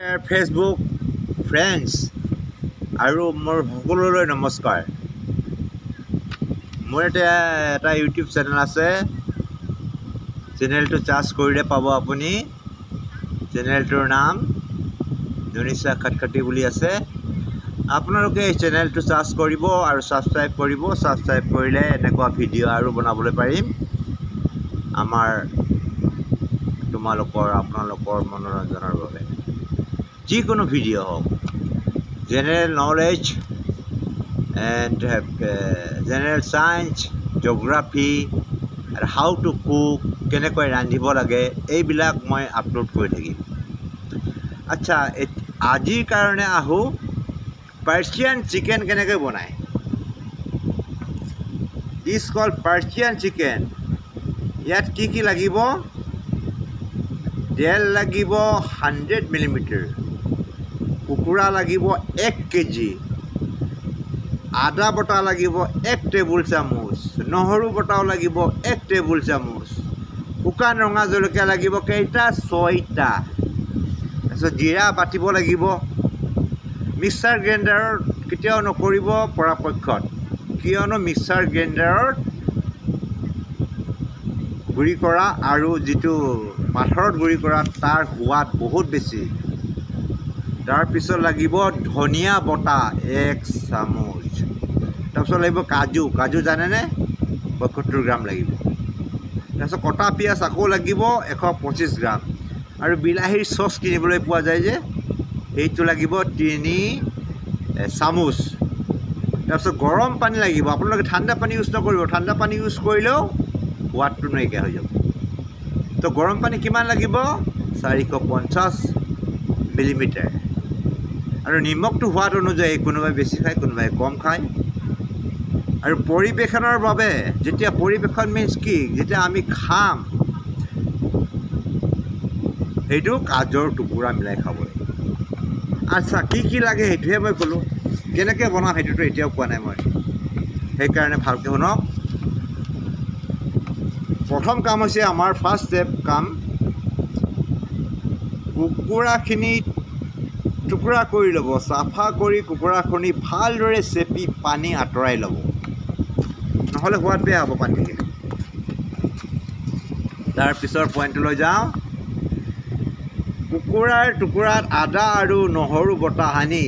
Facebook friends আৰু মোৰ সকলোলৈ নমস্কাৰ। মোৰ এটা ইউটিউব চেনেল আছে। চেনেলটো চাৰ্জ কৰিলে পাব আপুনি। চেনেলটোৰ নাম ধনিশা খটখটি বুলি আছে। আপোনালোকে এই চেনেলটো চাৰ্জ কৰিব আৰু ছাবস্ক্ৰাইব কৰিব। ছাবস্ক্ৰাইব কৰিলে এনেকুৱা ভিডিঅ' আৰু বনাবলৈ পাৰিম। আপোনালোকৰ মনোৰঞ্জনৰ বাবে যিকোনো ভিডিঅ' হওক, general knowledge and general science, geography আৰু হাউ টু কুক, কেনেকৈ ৰান্ধিব লাগে, এইবিলাক মই আপলোড কৰি থাকিম। আচ্ছা, আজিৰ কাৰণে আহোঁ পাৰ্চিয়ান চিকেন কেনেকৈ বনায়। দিছ কল পাৰ্চিয়ান চিকেন। ইয়াত কি লাগিব? তেল লাগিব 100 মিলিমিটাৰ, কুকুৰা লাগিব 1 কেজি, আদা বটা লাগিব 1 টেবুল চামুচ, নহৰু বটাও লাগিব 1 টেবুল চামুচ, শুকান ৰঙা জলকীয়া লাগিব কেইটা? 6টা। তাৰপিছত জিৰা বাটিব লাগিব। মিক্সাৰ গ্ৰাইণ্ডাৰত কেতিয়াও নকৰিব পৰাপক্ষত, কিয়নো মিক্সাৰ গ্ৰাইণ্ডাৰত গুড়ি কৰা আৰু যিটো পাথৰত গুড়ি কৰা তাৰ সোৱাদ বহুত বেছি। তাৰপিছত লাগিব ধনিয়া বটা 1 চামুচ। তাৰপিছত লাগিব কাজু জানেনে? 75 গ্ৰাম লাগিব। তাৰপিছত কটা পিঁয়াজ আকৌ লাগিব 125 গ্ৰাম। আৰু বিলাহীৰ চচ কিনিবলৈ পোৱা যায় যে, সেইটো লাগিব 3 চামুচ। তাৰপিছত গৰম পানী লাগিব। আপোনালোকে ঠাণ্ডা পানী ইউজ নকৰিব। ঠাণ্ডা পানী ইউজ কৰিলেও সোৱাদটো নাইকিয়া হৈ যাব। তো গৰম পানী কিমান লাগিব? 450 মিলিমিটাৰ। আৰু নিমখটো সোৱাদ অনুযায়ী, কোনোবাই বেছি খায়, কোনোবাই কম খায়। আৰু পৰিৱেশনৰ বাবে, যেতিয়া পৰিৱেশন মিন্স কি? যেতিয়া আমি খাম, সেইটো কাজৰ টুকুৰা মিলাই খাব লাগিব। আচ্ছা, কি লাগে সেইটোহে মই ক'লোঁ। কেনেকৈ বনাম সেইটোতো এতিয়াও কোৱা নাই মই। সেইকাৰণে ভালকৈ শুনক। প্ৰথম কাম হৈছে আমাৰ ফাৰ্ষ্ট ষ্টেপ কাম, কুকুৰাখিনি টুকুৰা কৰি ল'ব। চাফা কৰি কুকুৰাখিনি ভালদৰে চেপি পানী আঁতৰাই ল'ব, নহ'লে সোৱাদ বেয়া হ'ব পানীখিনি। তাৰপিছৰ পইণ্টলৈ যাওঁ। কুকুৰাৰ টুকুৰাত আদা আৰু নহৰু বটা সানি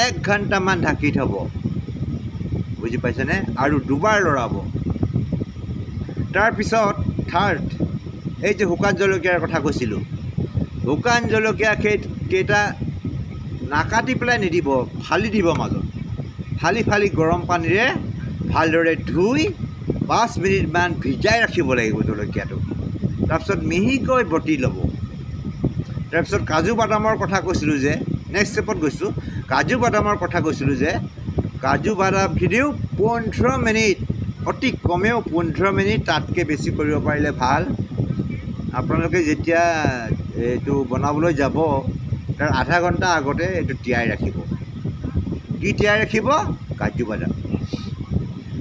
1 ঘণ্টামান ঢাকি থ'ব। বুজি পাইছেনে? আৰু 2বাৰ লৰাব। তাৰপিছত থাৰ্ড, এই যে শুকান জলকীয়াৰ কথা কৈছিলোঁ, শুকান জলকীয়া কেইটা নাকাটি পেলাই নিদিব, ফালি দিব মাজত। ফালি গৰম পানীৰে ভালদৰে ধুই 5 মিনিটমান ভিজাই ৰাখিব লাগিব জলকীয়াটো। তাৰপিছত মিহিকৈ বটি ল'ব। তাৰপিছত কাজু বাদামৰ কথা কৈছিলোঁ যে, নেক্সট ষ্টেপত গৈছোঁ। কাজু বাদামৰ কথা কৈছিলোঁ যে, কাজু বাদামখিনিও 15 মিনিট, অতি কমেও 15 মিনিট, তাতকৈ বেছি কৰিব পাৰিলে ভাল। আপোনালোকে যেতিয়া এইটো বনাবলৈ যাব, তাৰ আধা ঘণ্টা আগতে এইটো তিয়াই ৰাখিব। কি তিয়াই ৰাখিব? কাজু বাদাম।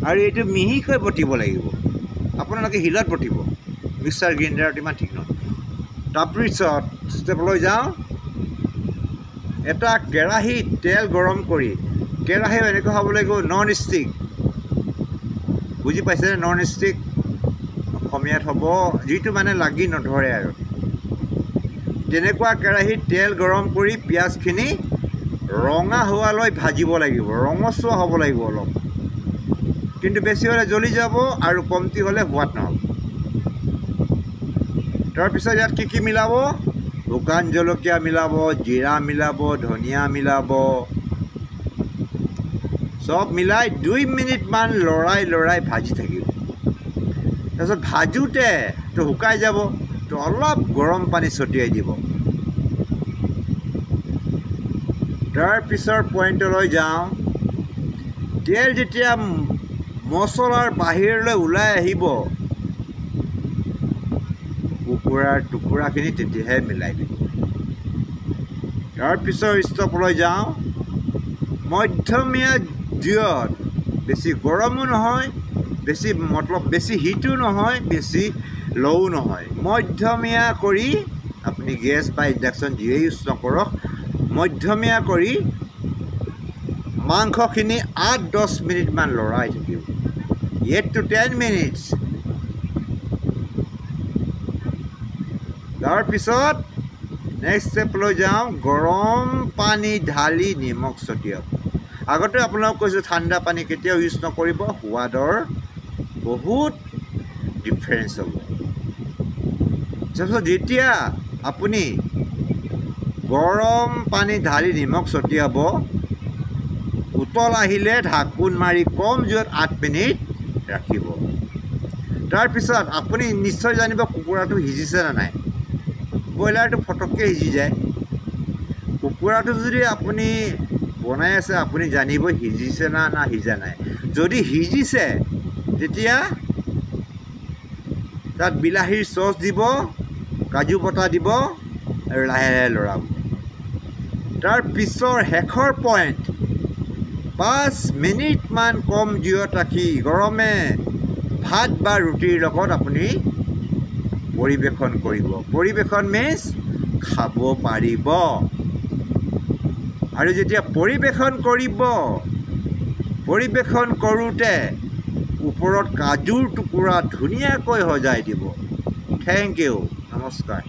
আৰু এইটো মিহিকৈ বটিব লাগিব। আপোনালোকে শিলত বটিব, মিক্সাৰ গ্ৰাইণ্ডাৰত ইমান ঠিক নহয়। তাৰপিছত ষ্টেপলৈ যাওঁ। এটা কেৰাহীত তেল গৰম কৰি, কেৰাহী এনেকৈ হ'ব লাগিব নন ষ্টিক। বুজি পাইছেনে? নন ষ্টিক অসমীয়াত হ'ব যিটো মানে লাগি নধৰে আৰু। তেনেকুৱা কেৰাহীত তেল গৰম কৰি পিঁয়াজখিনি ৰঙা হোৱালৈ ভাজিব লাগিব। ৰঙচুৱা হ'ব লাগিব অলপ, কিন্তু বেছি হ'লে জ্বলি যাব আৰু কমটি হ'লে সোৱাদ নহ'ব। তাৰপিছত ইয়াত কি মিলাব? শুকান জলকীয়া মিলাব, জিৰা মিলাব, ধনিয়া মিলাব। চব মিলাই 2 মিনিটমান লৰাই ভাজি থাকিব। তাৰপিছত ভাজোঁতে তো শুকাই যাব, তো অলপ গৰম পানী ছটিয়াই দিব। তাৰপিছৰ পইণ্টলৈ যাওঁ। তেল যেতিয়া মছলাৰ বাহিৰলৈ ওলাই আহিব, কুকুৰাৰ টুকুৰাখিনি তেতিয়াহে মিলাই দিব। তাৰপিছৰ ষ্টপলৈ যাওঁ। মধ্যমীয়া জুইত, বেছি গৰমো নহয়, বেছি হিটো নহয়, বেছি লও নহয়, মধ্যমীয়া কৰি আপুনি গেছ বা ইণ্ডাকশ্যন যিয়েই ইউজ নকৰক, মধ্যমীয়া কৰি মাংসখিনি 8-10 মিনিটমান লৰাই থাকিব। 8 to 10 minutes। তাৰপিছত নেক্সট ষ্টেপলৈ যাওঁ। গৰম পানী ঢালি নিমখ ছটিয়াব। আগতে আপোনালোকক কৈছোঁ ঠাণ্ডা পানী কেতিয়াও ইউজ নকৰিব, সোৱাদৰ বহুত ডিফাৰেঞ্চ হ'ব। তাৰপিছত যেতিয়া আপুনি গৰম পানী ঢালি নিমখ ছটিয়াব, উতল আহিলে ঢাকোন মাৰি কম জুইত 8 মিনিট ৰাখিব। তাৰপিছত আপুনি নিশ্চয় জানিব কুকুৰাটো সিজিছে নে নাই। ব্ৰইলাৰটো ফটককৈ সিজি যায়। কুকুৰাটো যদি আপুনি বনাই আছে, আপুনি জানিব সিজিছে না সিজা নাই। যদি সিজিছে তেতিয়া তাত বিলাহীৰ চচ দিব, কাজু বটা দিব আৰু লাহে লাহে লৰাব। তাৰ পিছৰ শেষৰ পইণ্ট, 5 মিনিটমান কম জুইত ৰাখি গৰমে ভাত বা ৰুটিৰ লগত আপুনি পৰিৱেশন কৰিব। পৰিৱেশন মিন্স খাব পাৰিব। আৰু যেতিয়া পৰিৱেশন কৰিব, পৰিৱেশন কৰোঁতে ওপৰত কাজুৰ টুকুৰা ধুনীয়াকৈ সজাই দিব। থেংক ইউ, নমস্কাৰ।